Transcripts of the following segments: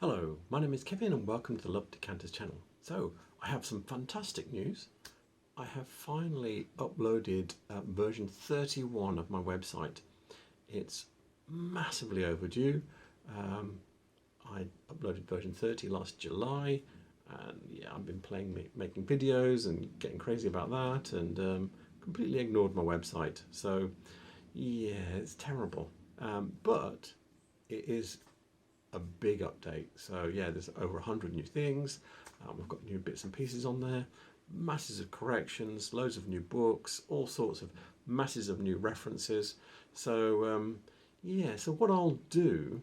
Hello, my name is Kevin and welcome to the Love Decanters channel. So, I have some fantastic news. I have finally uploaded version 31 of my website. It's massively overdue. I uploaded version 30 last July, and yeah, I've been making videos and getting crazy about that, and completely ignored my website. So yeah, it's terrible, but it is a big update. So yeah, there's over 100 new things. We've got new bits and pieces on there, masses of corrections, loads of new books, all sorts of masses of new references. So yeah, so what I'll do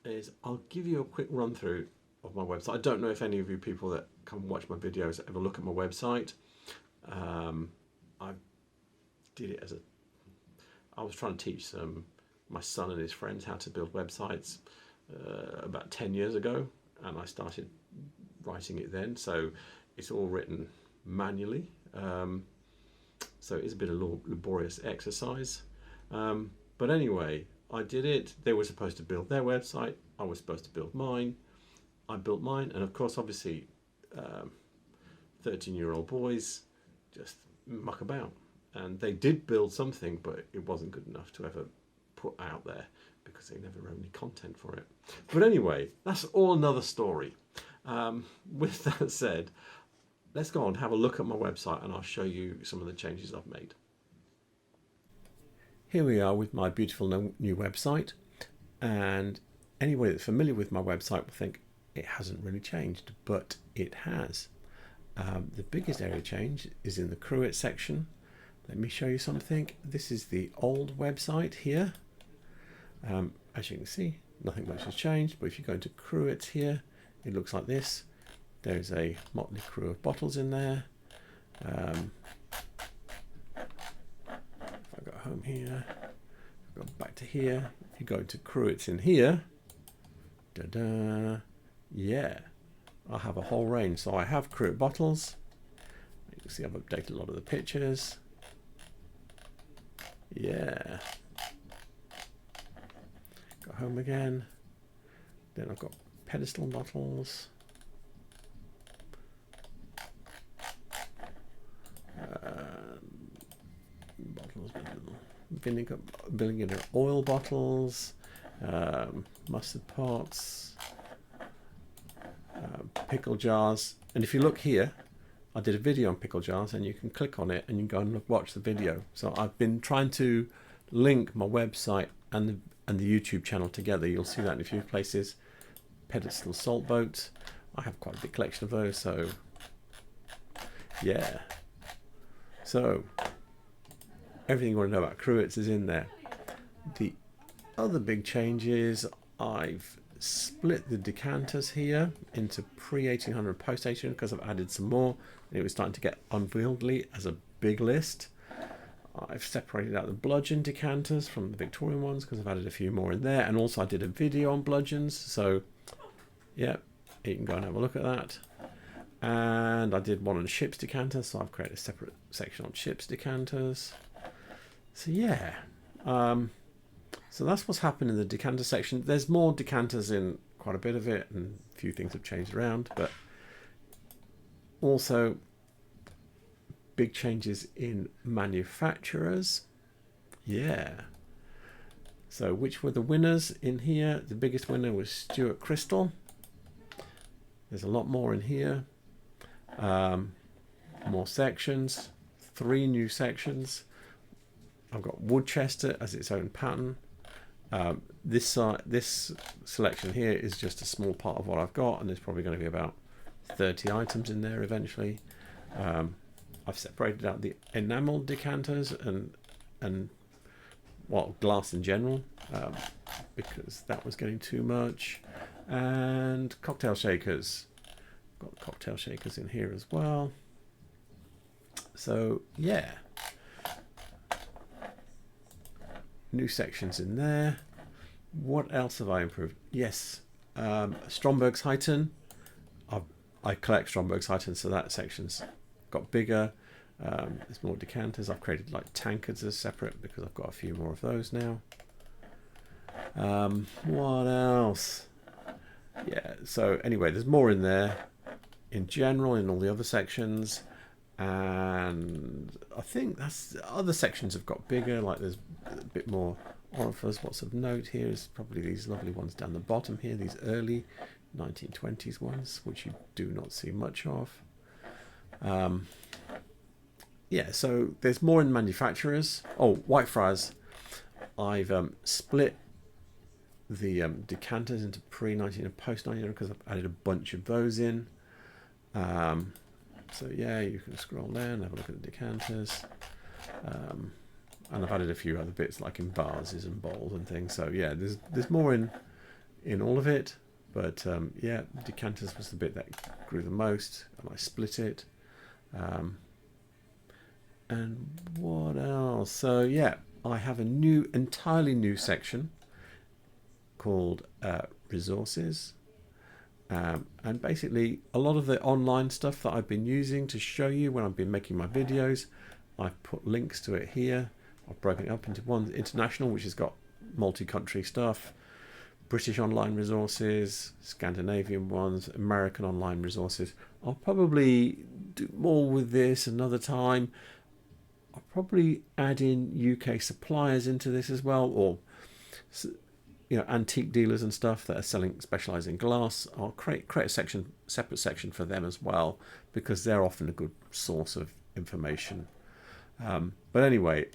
is I'll give you a quick run through of my website. I don't know if any of you people that come and watch my videos ever look at my website. I did it I was trying to teach my son and his friends how to build websites about 10 years ago, and I started writing it then, so it's all written manually, so it's a bit of a laborious exercise, but anyway, I did it. They were supposed to build their website, I was supposed to build mine. I built mine, and of course obviously 13-year-old boys just muck about, and they did build something, but it wasn't good enough to ever put out there because they never wrote any content for it. But anyway, that's all another story. With that said, let's go on and have a look at my website, and I'll show you some of the changes I've made. Here we are with my beautiful new website, and anybody that's familiar with my website will think it hasn't really changed, but it has. The biggest area change is in the Cruets section. Let me show you something. This is the old website here. As you can see, nothing much has changed, but if you go into Cruets here, it looks like this. There's a motley crew of bottles in there. If I go home here, go back to here, if you go into Cruets in here, yeah, I have a whole range. So I have Cruet bottles. You can see I've updated a lot of the pictures. Yeah. Go home again. Then I've got pedestal bottles. Bottles, vinegar oil bottles, mustard pots, pickle jars. And if you look here, I did a video on pickle jars, and you can click on it and you can go and watch the video. So I've been trying to link my website and the YouTube channel together. You'll see that in a few places. Pedestal salt boats. I have quite a big collection of those, so yeah. So everything you want to know about Cruets is in there. The other big change is I've split the decanters here into pre-1800, post-1800, because I've added some more. It was starting to get unwieldy as a big list. I've separated out the Bludgeon decanters from the Victorian ones because I've added a few more in there, and also I did a video on bludgeons, so yeah, you can go and have a look at that. And I did one on ships decanters, so I've created a separate section on ships decanters. So yeah, so that's what's happened in the decanter section. There's more decanters in quite a bit of it, and a few things have changed around, but also big changes in manufacturers. Yeah. So which were the winners in here? The biggest winner was Stuart Crystal. There's a lot more in here. More sections. 3 new sections. I've got Woodchester as its own pattern. This selection here is just a small part of what I've got, and there's probably going to be about 30 items in there eventually. I've separated out the enamel decanters and well, glass in general, because that was getting too much. And cocktail shakers. Got cocktail shakers in here as well. So yeah. New sections in there. What else have I improved? Yes, Strombergshyttan. I collect Strombergshyttan, so that section's got bigger. There's more decanters. I've created like tankards as separate because I've got a few more of those now. What else? yeah, so anyway, there's more in there in general in all the other sections, and I think that's other sections have got bigger, like there's a bit more orifice. What's of note here is probably these lovely ones down the bottom here, these early 1920s ones, which you do not see much of. Yeah, so there's more in manufacturers. Oh, Whitefriars. I've split the decanters into pre-19 and post-19 because I've added a bunch of those in. So yeah, you can scroll down and have a look at the decanters. And I've added a few other bits like in vases and bowls and things. So yeah, there's more in all of it. But yeah, decanters was the bit that grew the most, and I split it. And what else? So yeah, I have a entirely new section called resources. And basically a lot of the online stuff that I've been using to show you when I've been making my videos, I've put links to it here. I've broken it up into one international, which has got multi-country stuff, British online resources, Scandinavian ones, American online resources. I'll probably do more with this another time. I'll probably add in UK suppliers into this as well, or antique dealers and stuff that are specialising in glass. I'll create a separate section for them as well, because they're often a good source of information. But anyway,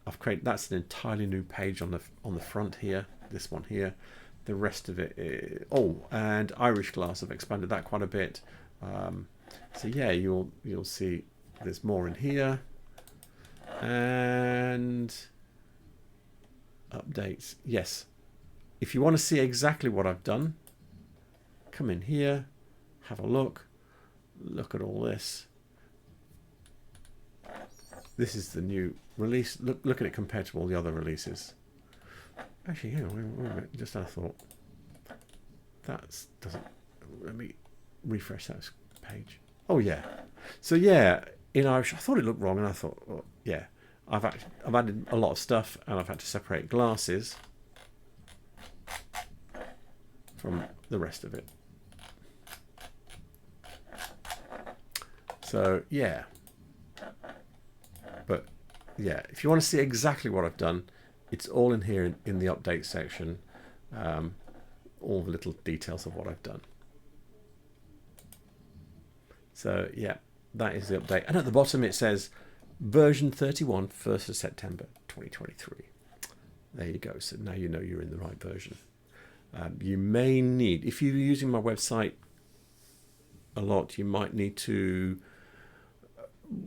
I've created, that's an entirely new page on the front here, this one here. The rest of it is, and Irish glass, I've expanded that quite a bit. So yeah, you'll see there's more in here. And updates, yes. If you want to see exactly what I've done, come in here, have a look at all this. This is the new release. Look at it compared to all the other releases. Actually, hang on, wait a minute, just had a thought. Let me refresh that page. Oh yeah. So yeah, in Irish, I thought it looked wrong, and I thought, well, yeah, I've added a lot of stuff, and I've had to separate glasses from the rest of it. So yeah, but yeah, if you want to see exactly what I've done, it's all in here in the update section, all the little details of what I've done. So yeah, that is the update, and at the bottom it says version 31, 1st of September 2023. There you go. So now you know you're in the right version. You may need, if you're using my website a lot, you might need to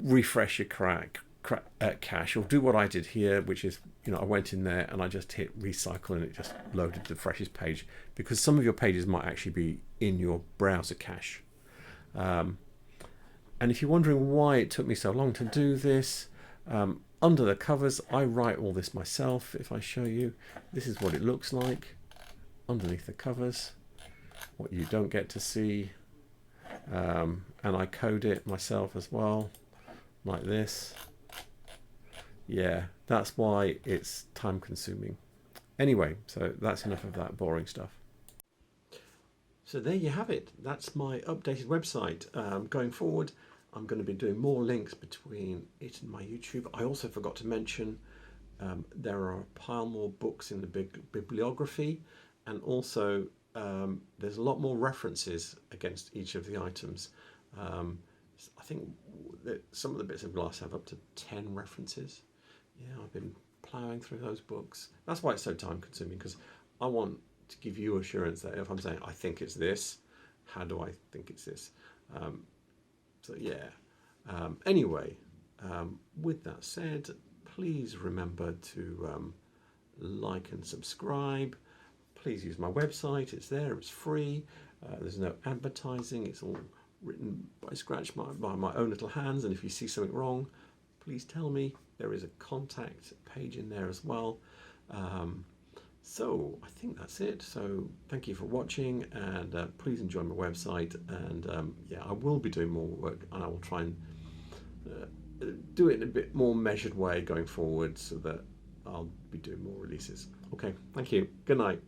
refresh your cache, or do what I did here, which is, I went in there and I just hit recycle and it just loaded the freshest page, because some of your pages might actually be in your browser cache. And if you're wondering why it took me so long to do this, under the covers, I write all this myself. If I show you, this is what it looks like underneath the covers, what you don't get to see. And I code it myself as well, like this. Yeah, that's why it's time consuming. Anyway, so that's enough of that boring stuff. So there you have it. That's my updated website. Going forward, I'm going to be doing more links between it and my YouTube. I also forgot to mention there are a pile more books in the big bibliography, and also there's a lot more references against each of the items. I think that some of the bits of glass have up to 10 references. Yeah, I've been ploughing through those books. That's why it's so time consuming, because I want to give you assurance that if I'm saying I think it's this, how do I think it's this? So yeah, anyway, with that said, please remember to like and subscribe. Please use my website, it's there, it's free, there's no advertising, it's all written by scratch by my own little hands, and if you see something wrong, please tell me. There is a contact page in there as well. So I think that's it. So thank you for watching, and please enjoy my website, and yeah, I will be doing more work, and I will try and do it in a bit more measured way going forward, so that I'll be doing more releases. Okay, thank you. Good night.